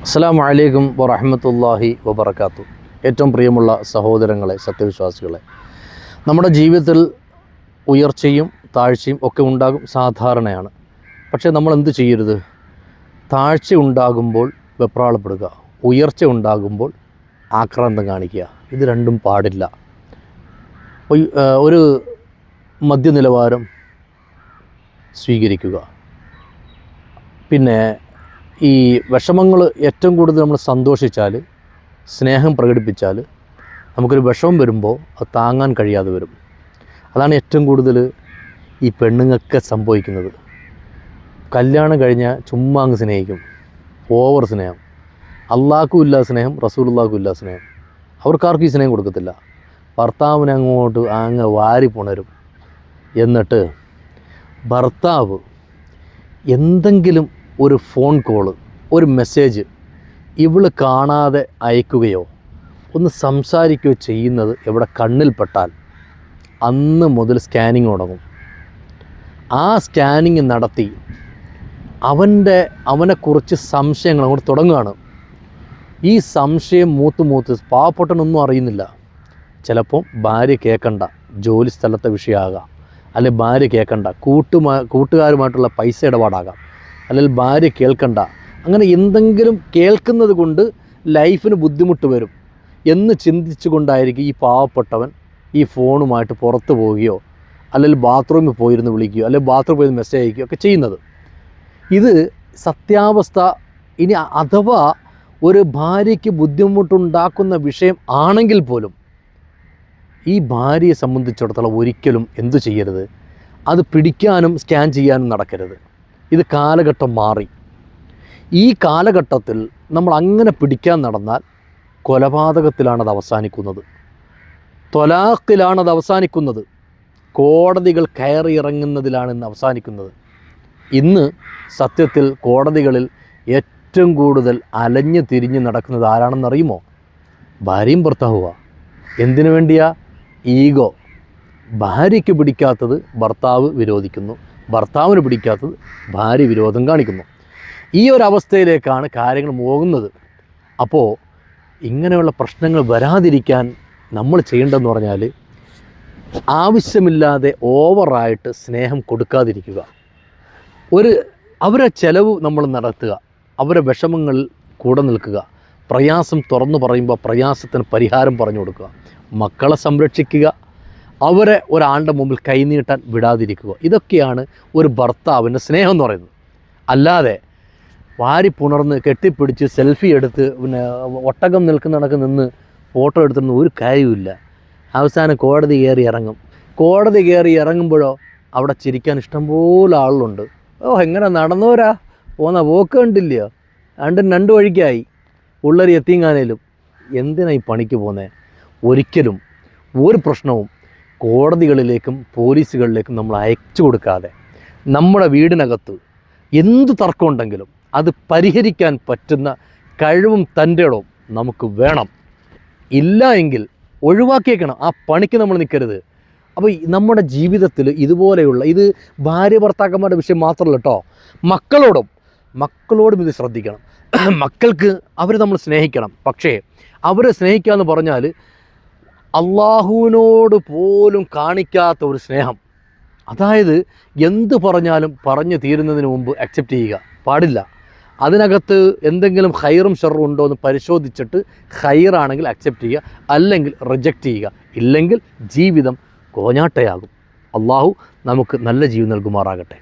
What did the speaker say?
അസ്സലാമു അലൈക്കും വറഹ്മത്തുള്ളാഹി വബറകാതുഹു. ഏറ്റവും പ്രിയമുള്ള സഹോദരങ്ങളെ, സത്യവിശ്വാസികളെ, നമ്മുടെ ജീവിതത്തിൽ ഉയർച്ചയും താഴ്ചയും ഒക്കെ ഉണ്ടാകും, സാധാരണയാണ്. പക്ഷേ നമ്മൾ എന്ത് ചെയ്യരുത്? താഴ്ച ഉണ്ടാകുമ്പോൾ വെപ്രാളപ്പെടുക, ഉയർച്ച ഉണ്ടാകുമ്പോൾ ആക്രാന്തം കാണിക്കുക. ഇത് രണ്ടും പാടില്ല. ഒരു മധ്യനിലവാരം സ്വീകരിക്കുക. പിന്നെ ഈ വിഷമങ്ങൾ ഏറ്റവും കൂടുതൽ നമ്മൾ സന്തോഷിച്ചാൽ, സ്നേഹം പ്രകടിപ്പിച്ചാൽ, നമുക്കൊരു വിഷമം വരുമ്പോൾ അത് താങ്ങാൻ കഴിയാതെ വരും. അതാണ് ഏറ്റവും കൂടുതൽ ഈ പെണ്ണുങ്ങൾക്ക് സംഭവിക്കുന്നത്. കല്യാണം കഴിഞ്ഞാൽ ചുമ്മാ അങ്ങ് സ്നേഹിക്കും, ഓവർ സ്നേഹം. അള്ളാഹ്ക്കും ഇല്ല സ്നേഹം, റസൂലുള്ളാഹിക്കും ഇല്ല സ്നേഹം. അവർക്കാർക്കും ഈ സ്നേഹം കൊടുക്കത്തില്ല. ഭർത്താവിനെ അങ്ങോട്ട് അങ്ങ് വാരി പുണരും. എന്നിട്ട് ഭർത്താവ് എന്തെങ്കിലും ഒരു ഫോൺ കോള്, ഒരു മെസ്സേജ് ഇവൾ കാണാതെ അയക്കുകയോ ഒന്ന് സംസാരിക്കുകയോ ചെയ്യുന്നത് എവിടെ കണ്ണിൽപ്പെട്ടാൽ അന്ന് മുതൽ സ്കാനിങ് തുടങ്ങും. ആ സ്കാനിങ് നടത്തി അവനെക്കുറിച്ച് സംശയങ്ങൾ അങ്ങോട്ട് തുടങ്ങുകയാണ്. ഈ സംശയം മൂത്ത് പാവപ്പെട്ടനൊന്നും അറിയുന്നില്ല. ചിലപ്പോൾ ഭാര്യ കേൾക്കണ്ട ജോലി സ്ഥലത്തെ വിഷയമാകാം, അല്ലെങ്കിൽ ഭാര്യ കേൾക്കണ്ട കൂട്ടുകാരുമായിട്ടുള്ള പൈസ ഇടപാടാകാം, അല്ലെങ്കിൽ ഭാര്യ കേൾക്കണ്ട, അങ്ങനെ എന്തെങ്കിലും കേൾക്കുന്നത് കൊണ്ട് ലൈഫിന് ബുദ്ധിമുട്ട് വരും എന്ന് ചിന്തിച്ചു കൊണ്ടായിരിക്കും ഈ പാവപ്പെട്ടവൻ ഈ ഫോണുമായിട്ട് പുറത്ത് പോവുകയോ, അല്ലെങ്കിൽ ബാത്റൂമിൽ പോയിരുന്ന് വിളിക്കുകയോ, അല്ലെങ്കിൽ ബാത്റൂമിൽ പോയി മെസ്സേജ് അയക്കുകയോ ഒക്കെ ചെയ്യുന്നത്. ഇത് സത്യാവസ്ഥ. ഇനി അഥവാ ഒരു ഭാര്യയ്ക്ക് ബുദ്ധിമുട്ടുണ്ടാക്കുന്ന വിഷയം ആണെങ്കിൽ പോലും ഈ ഭാര്യയെ സംബന്ധിച്ചിടത്തോളം ഒരിക്കലും എന്തു ചെയ്യരുത്? അത് പിടിക്കാനും സ്കാൻ ചെയ്യാനും നടക്കരുത്. ഇത് കാലഘട്ടം മാറി. ഈ കാലഘട്ടത്തിൽ നമ്മൾ അങ്ങനെ പിടിക്കാൻ നടന്നാൽ കൊലപാതകത്തിലാണത് അവസാനിക്കുന്നത്, ത്വലാഖിലാണത് അവസാനിക്കുന്നത്, കോടതികൾ കയറിയിറങ്ങുന്നതിലാണ് ഇന്ന് അവസാനിക്കുന്നത്. ഇന്ന് സത്യത്തിൽ കോടതികളിൽ ഏറ്റവും കൂടുതൽ അലഞ്ഞു തിരിഞ്ഞ് നടക്കുന്നത് ആരാണെന്നറിയുമോ? ഭാര്യയും ഭർത്താവുക. എന്തിനു വേണ്ടിയാ? ഈഗോ. ഭാര്യയ്ക്ക് പിടിക്കാത്തത് ഭർത്താവ് വിരോധിക്കുന്നു, ഭർത്താവിന് പിടിക്കാത്തത് ഭാര്യ വിരോധം കാണിക്കുന്നു. ഈ ഒരു അവസ്ഥയിലേക്കാണ് കാര്യങ്ങൾ പോകുന്നത്. അപ്പോൾ ഇങ്ങനെയുള്ള പ്രശ്നങ്ങൾ വരാതിരിക്കാൻ നമ്മൾ ചെയ്യേണ്ടതെന്ന് പറഞ്ഞാൽ ആവശ്യമില്ലാതെ ഓവറായിട്ട് സ്നേഹം കൊടുക്കാതിരിക്കുക. അവരെ ചിലവ് നമ്മൾ നടത്തുക, അവരെ വിഷമങ്ങളിൽ കൂടെ നിൽക്കുക, പ്രയാസം തുറന്നു പറയുമ്പോൾ പ്രയാസത്തിന് പരിഹാരം പറഞ്ഞു കൊടുക്കുക, മക്കളെ സംരക്ഷിക്കുക, അവരെ ഒരാളുടെ മുമ്പിൽ കൈനീട്ടാൻ വിടാതിരിക്കുക. ഇതൊക്കെയാണ് ഒരു ഭർത്താവിൻ്റെ സ്നേഹം എന്ന് പറയുന്നത്. അല്ലാതെ വാരി പുണർന്ന് കെട്ടിപ്പിടിച്ച് സെൽഫി എടുത്ത് പിന്നെ ഒട്ടകം നിൽക്കുന്നിടക്ക് നിന്ന് ഫോട്ടോ എടുത്തിരുന്ന ഒരു കാര്യമില്ല. അവസാനം കോടതി കയറി ഇറങ്ങും. കോടതി കയറി ഇറങ്ങുമ്പോഴോ അവിടെ ചിരിക്കാൻ ഇഷ്ടംപോലെ ആളുണ്ട്. എങ്ങനെ നടന്നവരാ പോന്ന പോക്ക് കണ്ടില്ലയോ, രണ്ട് വഴിക്കായി ഉള്ളൊരു എത്തിങ്ങാനേലും. എന്തിനാ ഈ പണിക്ക് പോകുന്നത്? ഒരിക്കലും ഒരു പ്രശ്നവും കോടതികളിലേക്കും പോലീസുകളിലേക്കും നമ്മൾ അയച്ചു കൊടുക്കാതെ നമ്മുടെ വീടിനകത്ത് എന്ത് തർക്കമുണ്ടെങ്കിലും അത് പരിഹരിക്കാൻ പറ്റുന്ന കഴിവും തൻ്റെ ഇടവും നമുക്ക് വേണം. ഇല്ല എങ്കിൽ ഒഴിവാക്കിയേക്കണം. ആ പണിക്ക് നമ്മൾ നിൽക്കരുത്. അപ്പോൾ നമ്മുടെ ജീവിതത്തിൽ ഇതുപോലെയുള്ള ഇത് ഭാര്യ ഭർത്താക്കന്മാരുടെ വിഷയം മാത്രമല്ല കേട്ടോ, മക്കളോടും ഇത് ശ്രദ്ധിക്കണം. മക്കൾക്ക് അവരെ നമ്മൾ സ്നേഹിക്കണം. പക്ഷേ അവരെ സ്നേഹിക്കുക എന്ന് പറഞ്ഞാൽ അള്ളാഹുവിനോട് പോലും കാണിക്കാത്ത ഒരു സ്നേഹം. അതായത് എന്ത് പറഞ്ഞാലും പറഞ്ഞു തീരുന്നതിന് മുമ്പ് അക്സെപ്റ്റ് ചെയ്യുക പാടില്ല. അതിനകത്ത് എന്തെങ്കിലും ഖൈറും ഷർറും ഉണ്ടോ എന്ന് പരിശോധിച്ചിട്ട് ഖൈറാണെങ്കിൽ അക്സെപ്റ്റ് ചെയ്യുക, അല്ലെങ്കിൽ റിജക്റ്റ് ചെയ്യുക. ഇല്ലെങ്കിൽ ജീവിതം കോഞ്ഞാട്ടയാകും. അള്ളാഹു നമുക്ക് നല്ല ജീവിതം നൽകുമാറാകട്ടെ.